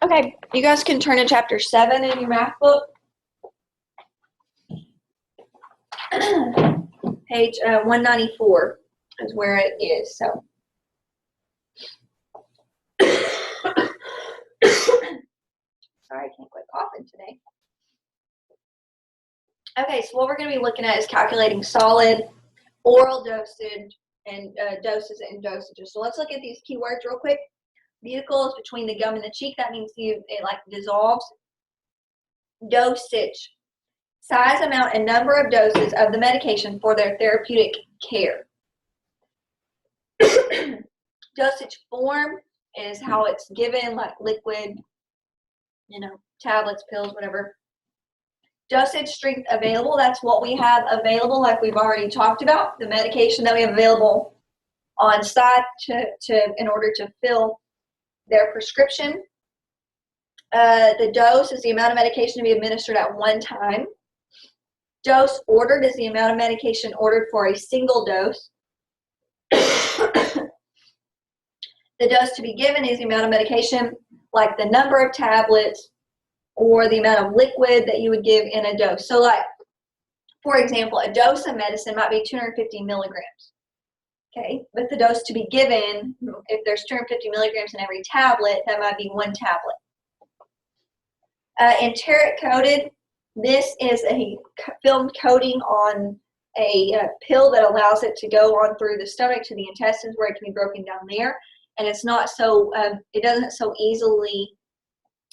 Okay, you guys can turn to chapter 7 in your math book. Page 194 is where it is. So, sorry, I can't quit coughing today. Okay, so what we're going to be looking at is calculating solid oral dosage and doses and dosages. So let's look at these keywords real quick. Vehicle is between the gum and the cheek. That means it like dissolves. Dosage, size, amount, and number of doses of the medication for their therapeutic care. Dosage form is how it's given, like liquid, tablets, pills, whatever. Dosage strength available, that's what we have available, like we've already talked about, the medication that we have available on site in order to fill their prescription. The dose is the amount of medication to be administered at one time. Dose ordered is the amount of medication ordered for a single dose. The dose to be given is the amount of medication, like the number of tablets or the amount of liquid that you would give in a dose. So like, for example, a dose of medicine might be 250 milligrams. Okay, but the dose to be given, if there's 250 milligrams in every tablet, that might be one tablet. Enteric coated, this is a film coating on a pill that allows it to go on through the stomach to the intestines where it can be broken down there. And it's not so, it doesn't so easily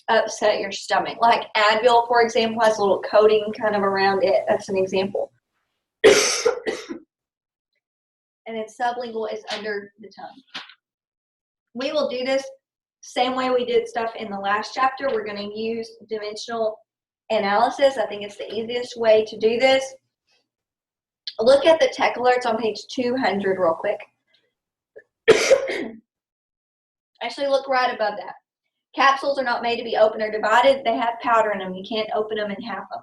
upset your stomach. Like Advil, for example, has a little coating kind of around it. That's an example. And then sublingual is under the tongue. We will do this same way we did stuff in the last chapter. We're going to use dimensional analysis. I think it's the easiest way to do this. Look at the tech alerts on page 200 real quick. Actually, look right above that. Capsules are not made to be opened or divided. They have powder in them. You can't open them and half them.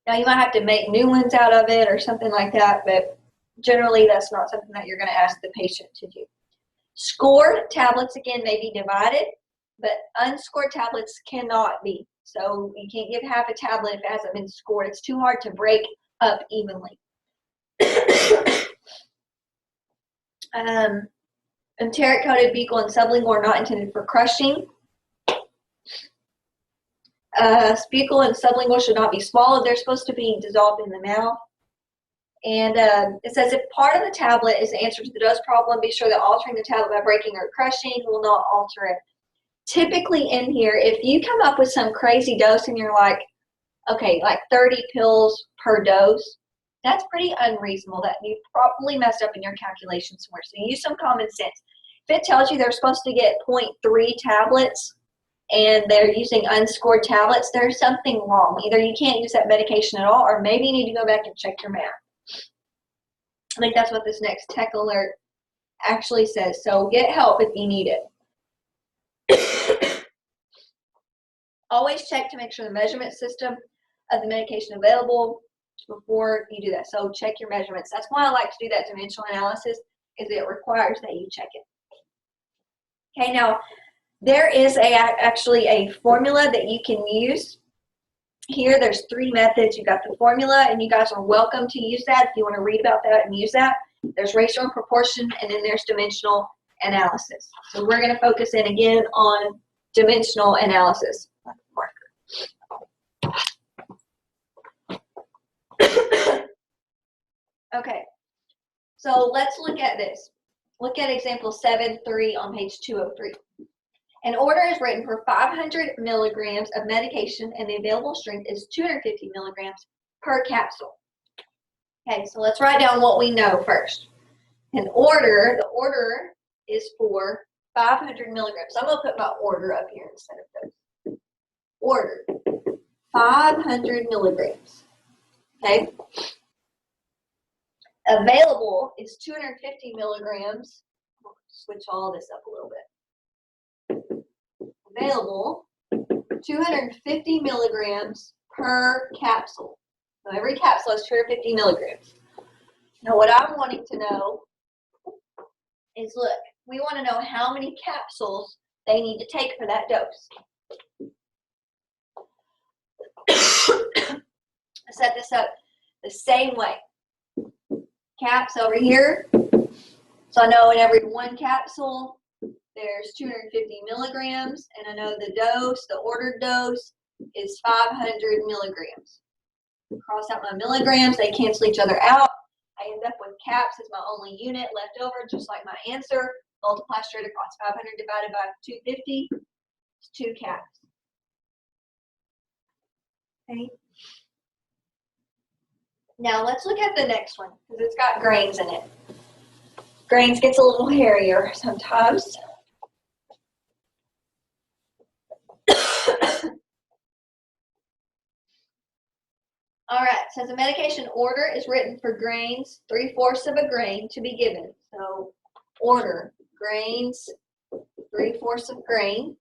Now, you might have to make new ones out of it or something like that, but generally, that's not something that you're going to ask the patient to do. Scored tablets, again, may be divided, but unscored tablets cannot be. So you can't give half a tablet if it hasn't been scored. It's too hard to break up evenly. Enteric-coated buccal and sublingual are not intended for crushing. Buccal and sublingual should not be swallowed. They're supposed to be dissolved in the mouth. And it says if part of the tablet is the answer to the dose problem, be sure that altering the tablet by breaking or crushing will not alter it. Typically in here, if you come up with some crazy dose and you're like, okay, like 30 pills per dose, that's pretty unreasonable. That you probably messed up in your calculation somewhere. So use some common sense. If it tells you they're supposed to get 0.3 tablets and they're using unscored tablets, there's something wrong. Either you can't use that medication at all, or maybe you need to go back and check your math. I think that's what this next tech alert actually says. So get help if you need it. Always check to make sure the measurement system of the medication available before you do that. So check your measurements. That's why I like to do that dimensional analysis, is it requires that you check it. Okay, now there is actually a formula that you can use. Here, there's 3 methods. You've got the formula, and you guys are welcome to use that if you want to read about that and use that. There's ratio and proportion, and then there's dimensional analysis. So we're going to focus in again on dimensional analysis. Okay, so let's look at this. Look at example 7.3 on page 203. An order is written for 500 milligrams of medication, and the available strength is 250 milligrams per capsule. Okay, so let's write down what we know first. The order is for 500 milligrams. I'm going to put my order up here instead of those. Order, 500 milligrams. Okay. Available is 250 milligrams. I'll switch all this up a little bit. Available 250 milligrams per capsule. So every capsule is 250 milligrams. Now what I'm wanting to know is, look, we want to know how many capsules they need to take for that dose. Set this up the same way. Caps over here. So I know in every one capsule, there's 250 milligrams, and I know the dose, the ordered dose, is 500 milligrams. Cross out my milligrams, they cancel each other out. I end up with caps as my only unit left over, just like my answer. Multiply straight across. 500 divided by 250 is 2 caps. Okay. Now let's look at the next one, because it's got grains in it. Grains gets a little hairier sometimes. All right, says a medication order is written for grains, 3/4 of a grain to be given. So order, grains, 3/4 of grain.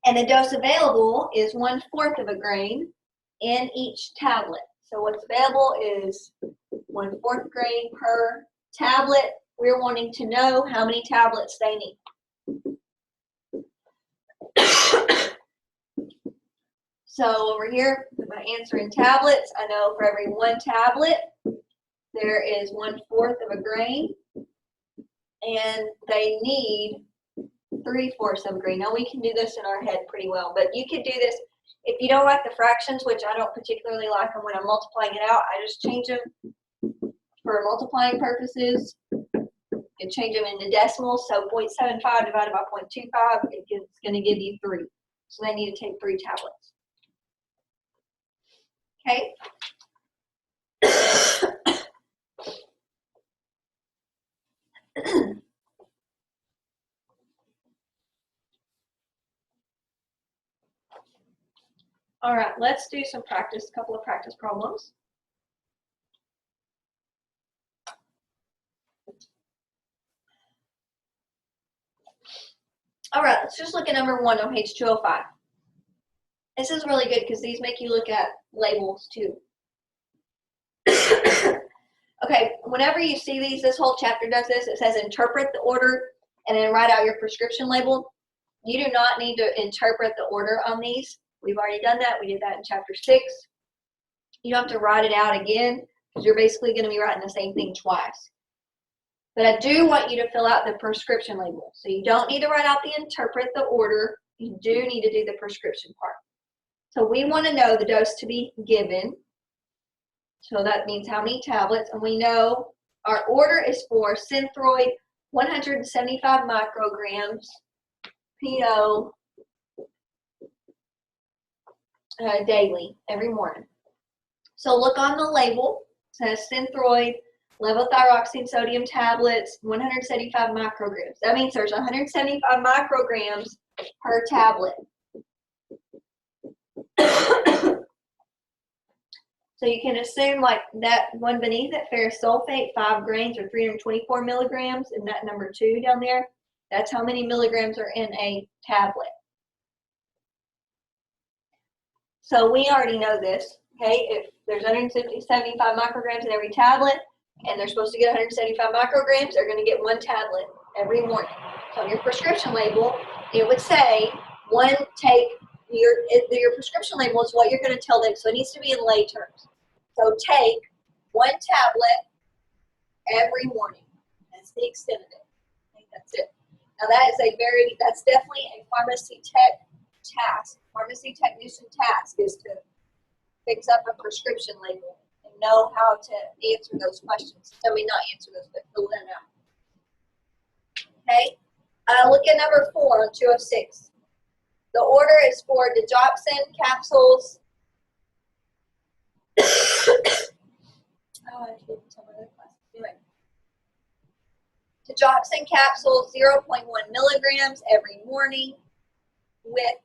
And the dose available is 1/4 of a grain in each tablet. So what's available is 1/4 grain per tablet. We're wanting to know how many tablets they need. So over here, with my answer in tablets, I know for every 1 tablet, there is 1/4 of a grain, and they need 3/4 of a grain. Now we can do this in our head pretty well, but you could do this if you don't like the fractions, which I don't particularly like them when I'm multiplying it out. I just change them for multiplying purposes and change them into decimals. So 0.75 divided by 0.25, it's going to give you 3. So they need to take 3 tablets. Okay. All right, let's do some practice, a couple of practice problems. All right, let's just look at number 1 on page 205. This is really good because these make you look at labels too. Okay, whenever you see these, this whole chapter does this. It says interpret the order and then write out your prescription label. You do not need to interpret the order on these. We've already done that. We did that in chapter 6. You don't have to write it out again because you're basically going to be writing the same thing twice. But I do want you to fill out the prescription label. So you don't need to write out the interpret the order. You do need to do the prescription part. So we want to know the dose to be given. So that means how many tablets. And we know our order is for Synthroid 175 micrograms PO daily, every morning. So look on the label. It says Synthroid levothyroxine sodium tablets, 175 micrograms. That means there's 175 micrograms per tablet. So you can assume like that one beneath it, ferrous sulfate, 5 grains or 324 milligrams, and that number 2 down there, that's how many milligrams are in a tablet. So we already know this, okay? If there's 175 micrograms in every tablet, and they're supposed to get 175 micrograms, they're going to get 1 tablet every morning. So on your prescription label, it would say, your prescription label is what you're going to tell them, so it needs to be in lay terms. So take 1 tablet every morning. That's the extent of it. I think that's it. Now that's definitely a pharmacy tech task. Pharmacy technician task is to fix up a prescription label and know how to answer those questions. I mean, not answer those, but fill them out. Okay. Look at number 4 on 206. The order is for digoxin capsules. I didn't tell my other class. Anyway. Digoxin capsules, 0.1 milligrams every morning with,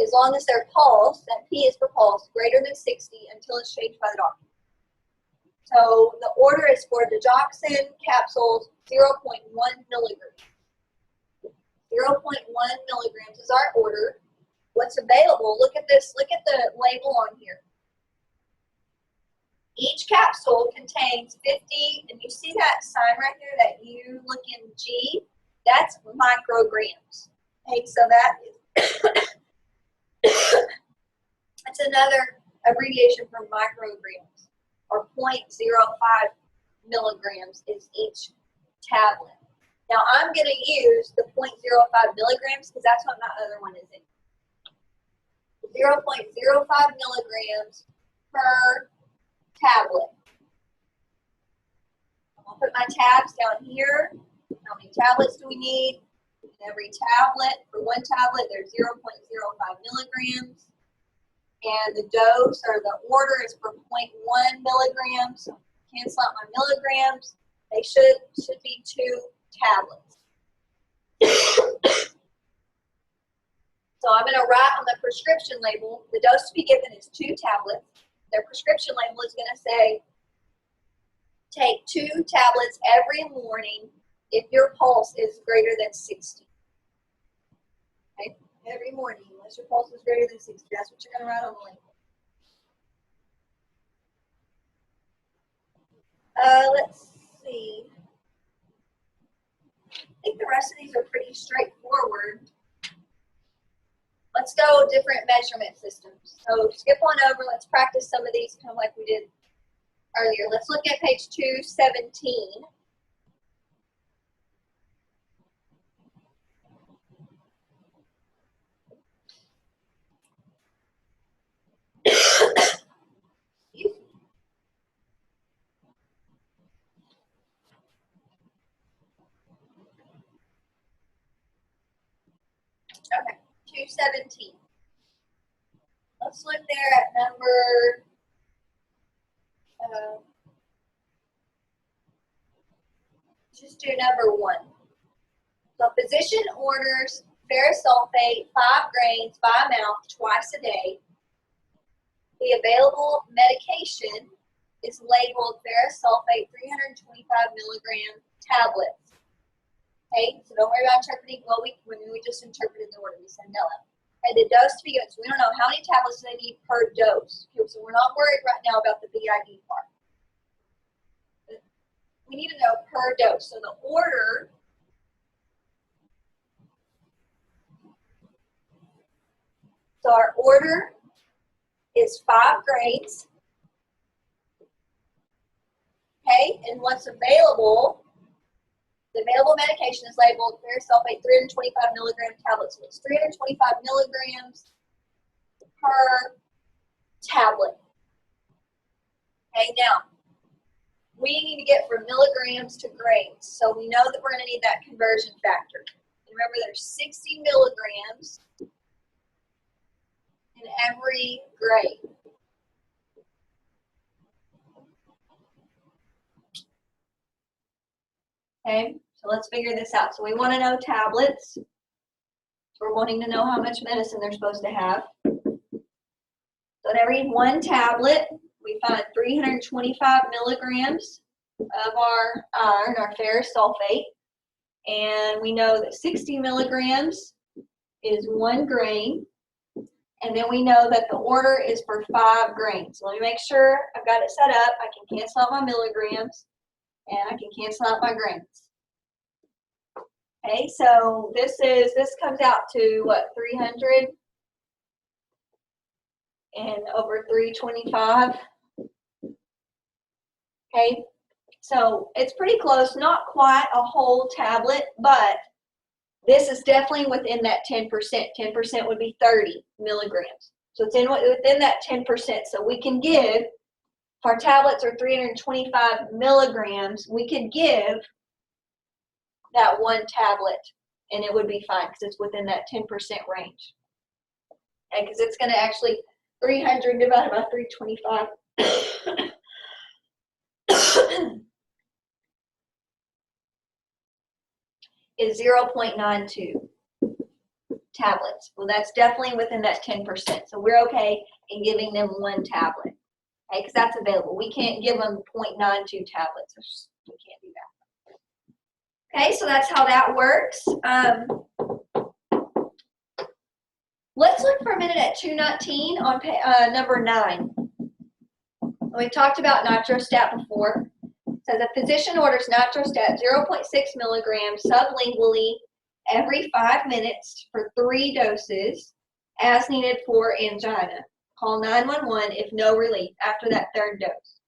as long as they're pulse, that P is for pulse, greater than 60 until it's changed by the doctor. So the order is for digoxin capsules, 0.1 milligrams. 0.1 milligrams is our order. What's available, look at this, look at the label on here. Each capsule contains 50, and you see that sign right there, that U looking G, that's micrograms. Okay, so that is that's another abbreviation for micrograms, or 0.05 milligrams is each tablet. Now I'm going to use the 0.05 milligrams because that's what my other one is in. 0.05 milligrams per tablet. I'm going to put my tabs down here. How many tablets do we need? In every tablet, for one tablet, there's 0.05 milligrams. And the dose or the order is for 0.1 milligrams. So cancel out my milligrams. They should be 2 tablets. So I'm going to write on the prescription label, the dose to be given is 2 tablets. Their prescription label is going to say, take 2 tablets every morning if your pulse is greater than 60. Okay? Every morning, unless your pulse is greater than 60. That's what you're going to write on the label. Let's see. I think the rest of these are pretty straightforward. Let's go different measurement systems. So skip on over. Let's practice some of these kind of like we did earlier. Let's look at page 217. Okay, 217. Let's look there at number, just do number 1. So physician orders ferrous sulfate 5 grains by mouth twice a day. The available medication is labeled ferrous sulfate 325 milligram tablets. Okay, so don't worry about interpreting when we just interpreted the order. We said no. Okay, the dose to be given. So we don't know how many tablets they need per dose. Okay, so we're not worried right now about the BID part. We need to know per dose. So the order So our order is 5 grains. Okay, and what's available, the available medication is labeled ferrous sulfate 325 milligram tablets. So it's 325 milligrams per tablet. Okay, now we need to get from milligrams to grains. So we know that we're going to need that conversion factor. And remember, there's 60 milligrams in every grain. Okay, so let's figure this out. So we want to know tablets. We're wanting to know how much medicine they're supposed to have. So in every 1 tablet, we find 325 milligrams of our iron, our ferrous sulfate. And we know that 60 milligrams is 1 grain. And then we know that the order is for 5 grains. So let me make sure I've got it set up. I can cancel out my milligrams and I can cancel out my grains. Okay, so this comes out to what, 300 and over 325. Okay, so it's pretty close, not quite a whole tablet, but this is definitely within that 10%. 10% would be 30 milligrams. So it's within that 10%. So we can give, if our tablets are 325 milligrams, we could give that 1 tablet and it would be fine because it's within that 10% range. Okay, because it's going to actually, 300 divided by 325 is 0.92 tablets. Well, that's definitely within that 10%. So we're okay in giving them 1 tablet, okay, because that's available. We can't give them 0.92 tablets. We can't do that. Okay, so that's how that works. Let's look for a minute at 219 on number 9. We talked about nitrostat before. So the physician orders nitrostat 0.6 milligrams sublingually every 5 minutes for 3 doses as needed for angina. Call 911 if no relief after that 3rd dose.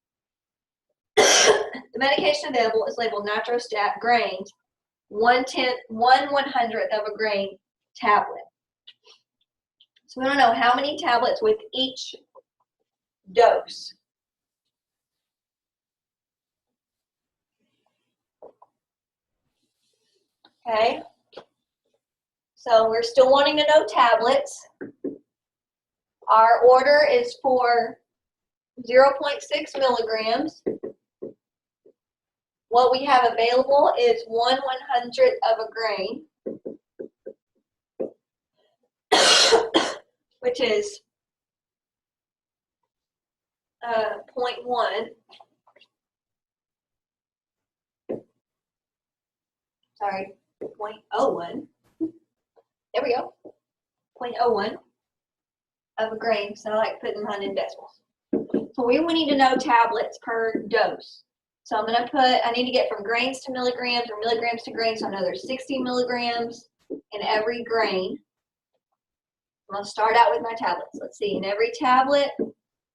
The medication available is labeled Nitrostat grains, 1/100th of a grain tablet. So we don't know how many tablets with each dose. Okay, so we're still wanting to know tablets. Our order is for 0.6 milligrams. What we have available is 1/100th of a grain, which is 0.1. Sorry, 0.01. There we go. 0.01 of a grain. So I like putting mine in decimals. So we need to know tablets per dose. So I'm going to put, I need to get from grains to milligrams or milligrams to grains. So I know there's 60 milligrams in every grain. I'm going to start out with my tablets. Let's see, in every tablet,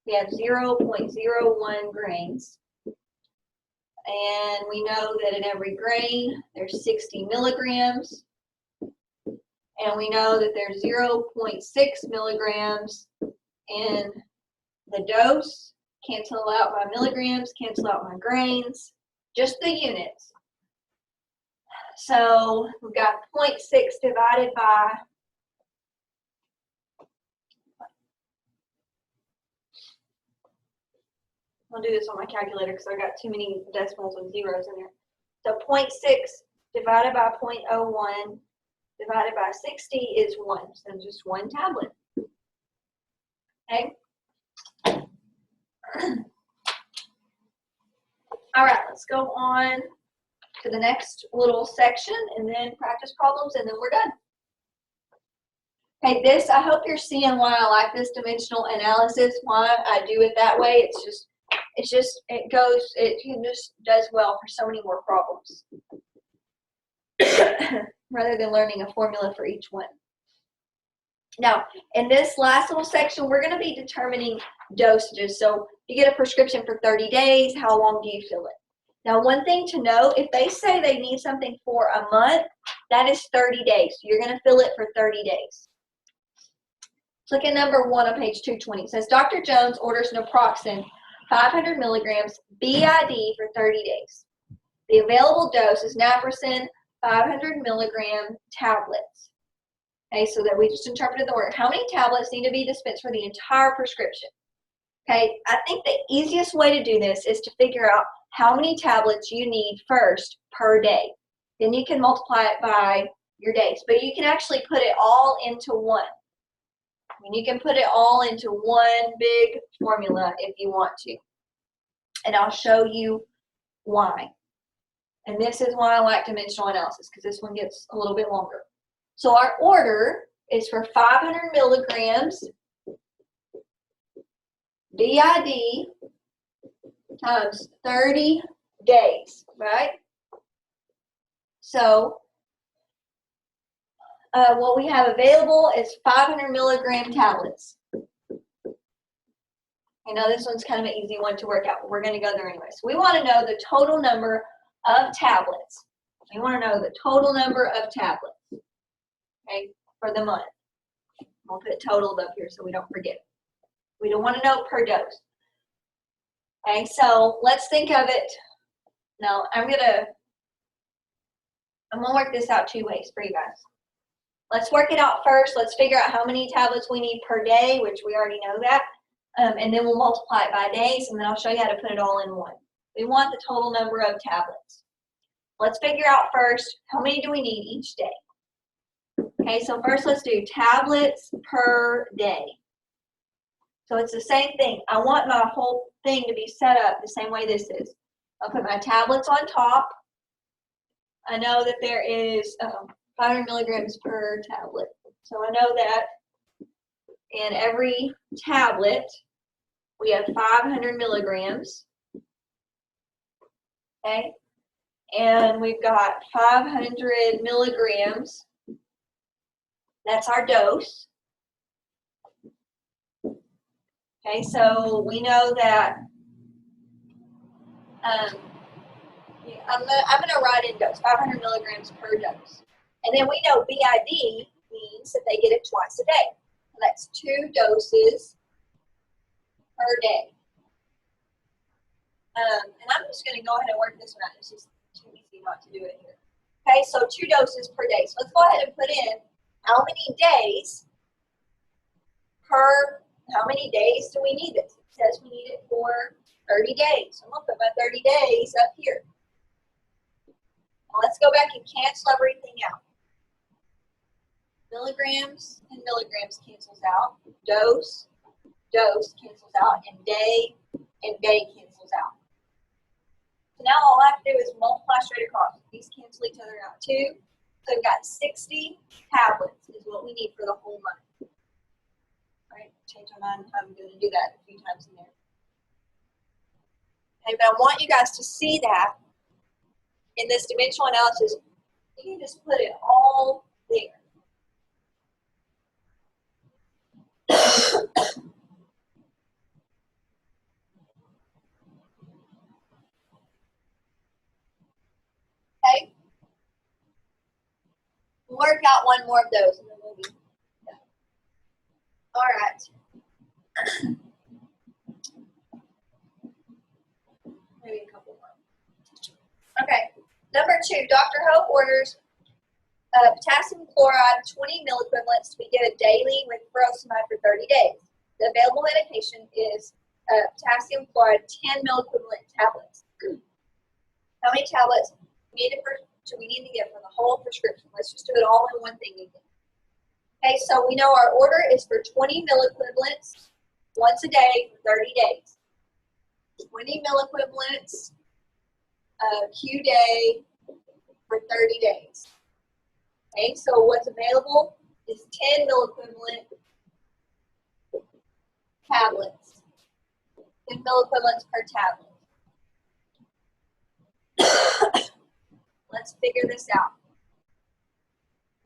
we have 0.01 grains. And we know that in every grain, there's 60 milligrams. And we know that there's 0.6 milligrams in the dose. Cancel out my milligrams, cancel out my grains, just the units. So we've got 0.6 divided by, I'll do this on my calculator because I got too many decimals and zeros in there. So 0.6 divided by 0.01 divided by 60 is 1. So just 1 tablet. Okay. All right, let's go on to the next little section and then practice problems, and then we're done. Okay, this, I hope you're seeing why I like this dimensional analysis, why I do it that way. It just does well for so many more problems rather than learning a formula for each one. Now, in this last little section, we're going to be determining dosages. So you get a prescription for 30 days, how long do you fill it? Now, one thing to know, if they say they need something for a month, that is 30 days. So you're going to fill it for 30 days. Let's look at number 1 on page 220. It says, Dr. Jones orders naproxen 500 milligrams BID for 30 days. The available dose is naproxen 500 milligram tablets. Okay, so that we just interpreted the word. How many tablets need to be dispensed for the entire prescription? Okay, I think the easiest way to do this is to figure out how many tablets you need first per day. Then you can multiply it by your days. But you can actually put it all into one. I mean, you can put it all into one big formula if you want to. And I'll show you why. And this is why I like dimensional analysis, because this one gets a little bit longer. So our order is for 500 milligrams BID times 30 days, right? So what we have available is 500 milligram tablets. I know this one's kind of an easy one to work out, but we're going to go there anyway. So we want to know the total number of tablets. We want to know the total number of tablets, okay, for the month. I'll put total up here so we don't forget. We don't want to know per dose. Okay, so let's think of it. Now, I'm gonna work this out 2 ways for you guys. Let's work it out first. Let's figure out how many tablets we need per day, which we already know that. And then we'll multiply it by days, and then I'll show you how to put it all in one. We want the total number of tablets. Let's figure out first, how many do we need each day? Okay, so first let's do tablets per day. So it's the same thing. I want my whole thing to be set up the same way this is. I'll put my tablets on top. I know that there is 500 milligrams per tablet. So I know that in every tablet, we have 500 milligrams. Okay? And we've got 500 milligrams That's our dose. Okay, so we know that I'm gonna write in dose, 500 milligrams per dose. And then we know BID means that they get it twice a day. So that's 2 doses per day. And I'm just gonna go ahead and work this one out. It's just too easy not to do it here. Okay, so 2 doses per day. So let's go ahead and put in how many days do we need this? It says we need it for 30 days. So I'm gonna put my 30 days up here. Now let's go back and cancel everything out. Milligrams and milligrams cancels out. Dose cancels out, and day cancels out. So now all I have to do is multiply straight across. These cancel each other out too. So we've got 60 tablets is what we need for the whole month. All right, change my mind. I'm going to do that a few times in there. Okay, but I want you guys to see that in this dimensional analysis, you can just put it all there. Okay? We'll work out one more of those and then we'll be done. All right. Maybe a couple more. Okay. Number 2, Dr. Hope orders potassium chloride 20 milliequivalents to be given daily with furosemide for 30 days. The available medication is potassium chloride 10 milliequivalent tablets. How many tablets do we need to get for the whole prescription? Let's just do it all in one thing again. Okay, so we know our order is for 20 milliequivalents once a day for 30 days. 20 milliequivalents Q day for 30 days. Okay, so what's available is 10 milliequivalent tablets. 10 milliequivalents per tablet. Let's figure this out.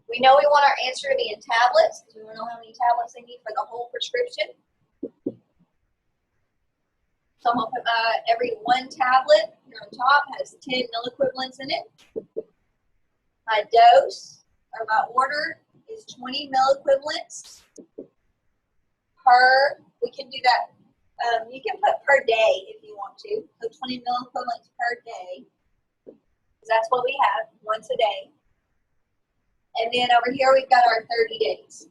We know we want our answer to be in tablets because we want to know how many tablets they need for the whole prescription. So I'm going to put every 1 tablet here on top has 10 milliequivalents in it. My dose, or my order, is 20 milliequivalents per, we can do that, you can put per day if you want to. So 20 milliequivalents per day, because that's what we have, once a day. And then over here we've got our 30 days.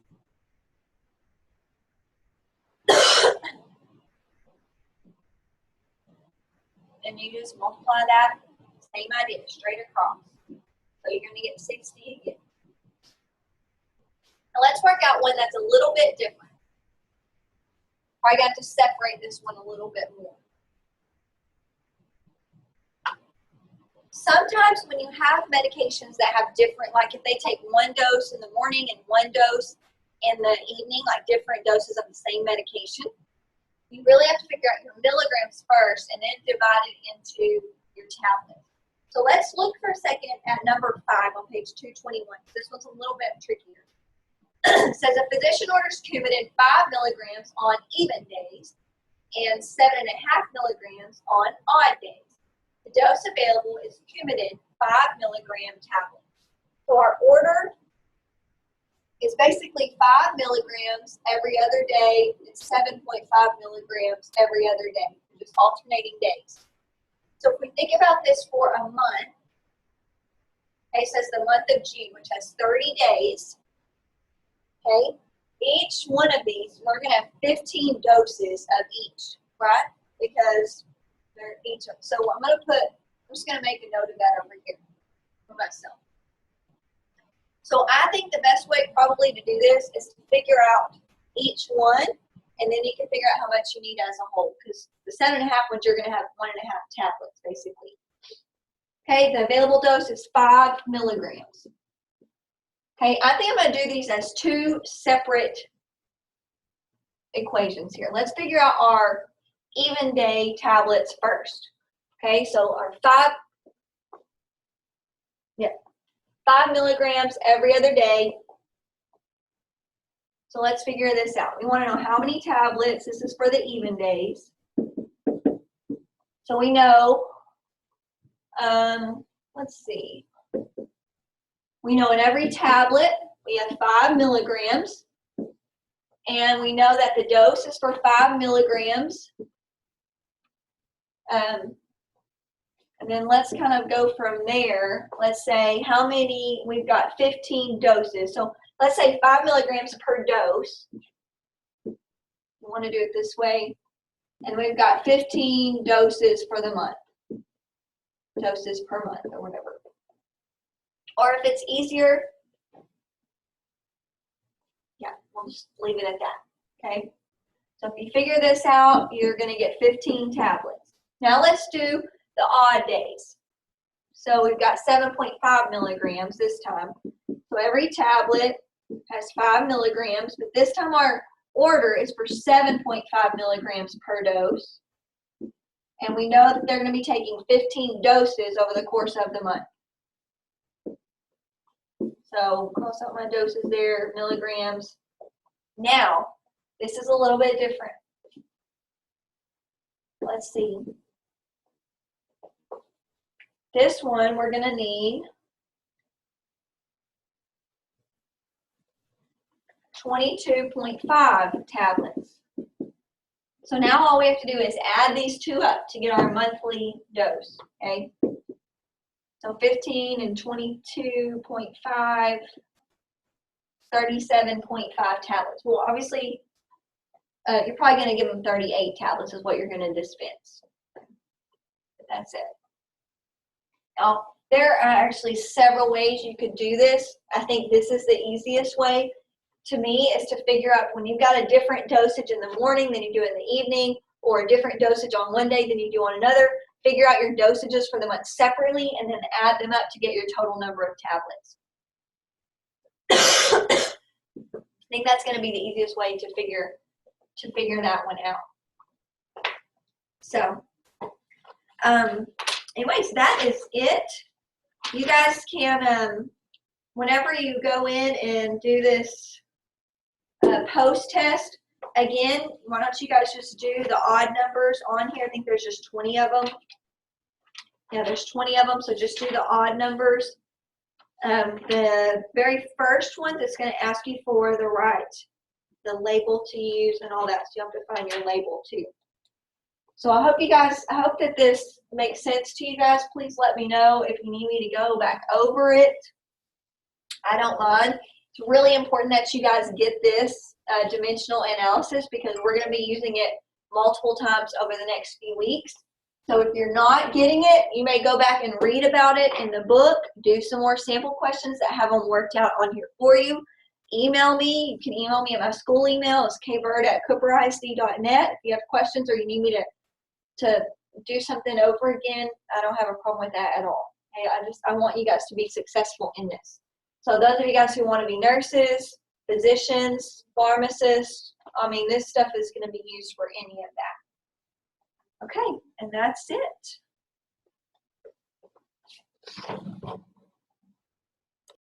And you just multiply that, same idea, straight across. So you're going to get 60 again. Now let's work out one that's a little bit different. I got to separate this one a little bit more. Sometimes when you have medications that have different, like if they take 1 dose in the morning and 1 dose in the evening, like different doses of the same medication, you really have to figure out your milligrams first and then divide it into your tablet. So let's look for a second at number 5 on page 221. This one's a little bit trickier. It says a physician orders Coumadin 5 milligrams on even days and 7.5 milligrams on odd days. The dose available is Coumadin 5 milligram tablets. So our order is basically 5 milligrams every other day and 7.5 milligrams every other day, just alternating days. So if we think about this for a month, okay, it says the month of June, which has 30 days, okay, each one of these, we're going to have 15 doses of each, right? Because they're each, so I'm just going to make a note of that over here for myself. So I think the best way probably to do this is to figure out each one, and then you can figure out how much you need as a whole, because the 7.5 ones, you're going to have 1.5 tablets, basically. Okay, the available dose is 5 milligrams. Okay, I think I'm going to do these as 2 separate equations here. Let's figure out our even day tablets first. Okay, so our 5 milligrams every other day So let's figure this out. We want to know how many tablets. This is for the even days. So we know, let's see. We know in every tablet we have 5 milligrams. And we know that the dose is for 5 milligrams. And then let's kind of go from there. Let's say how many, we've got 15 doses. So let's say 5 milligrams per dose. We want to do it this way. And we've got 15 doses for the month. Doses per month or whatever. Or if it's easier, yeah, we'll just leave it at that, okay? So if you figure this out, you're going to get 15 tablets. Now let's do the odd days. So we've got 7.5 milligrams this time. So every tablet has 5 milligrams, but this time our order is for 7.5 milligrams per dose. And we know that they're going to be taking 15 doses over the course of the month. So cross out my doses there, milligrams. Now, this is a little bit different. Let's see. This one we're going to need 22.5 tablets. So now all we have to do is add these two up to get our monthly dose, okay? So 15 and 22.5, 37.5 tablets. Well, obviously, you're probably going to give them 38 tablets is what you're going to dispense. But that's it. Now, there are actually several ways you could do this. I think this is the easiest way to me is to figure out when you've got a different dosage in the morning than you do in the evening, or a different dosage on one day than you do on another. Figure out your dosages for the month separately and then add them up to get your total number of tablets. I think that's going to be the easiest way to figure that one out. So, anyways, that is it. You guys can, whenever you go in and do this post test, again, why don't you guys just do the odd numbers on here? I think there's just 20 of them. Yeah, there's 20 of them, so just do the odd numbers. The very first one that's going to ask you for the label to use and all that, so you have to find your label too. So I hope that this makes sense to you guys. Please let me know if you need me to go back over it. I don't mind. It's really important that you guys get this dimensional analysis because we're going to be using it multiple times over the next few weeks. So if you're not getting it, you may go back and read about it in the book, do some more sample questions that have them worked out on here for you. Email me. You can email me at my school email. It's kbird@cooperisd.net. If you have questions or you need me to do something over again, I don't have a problem with that at all. Okay? I want you guys to be successful in this. So those of you guys who want to be nurses, physicians, pharmacists, I mean, this stuff is going to be used for any of that. Okay, and that's it.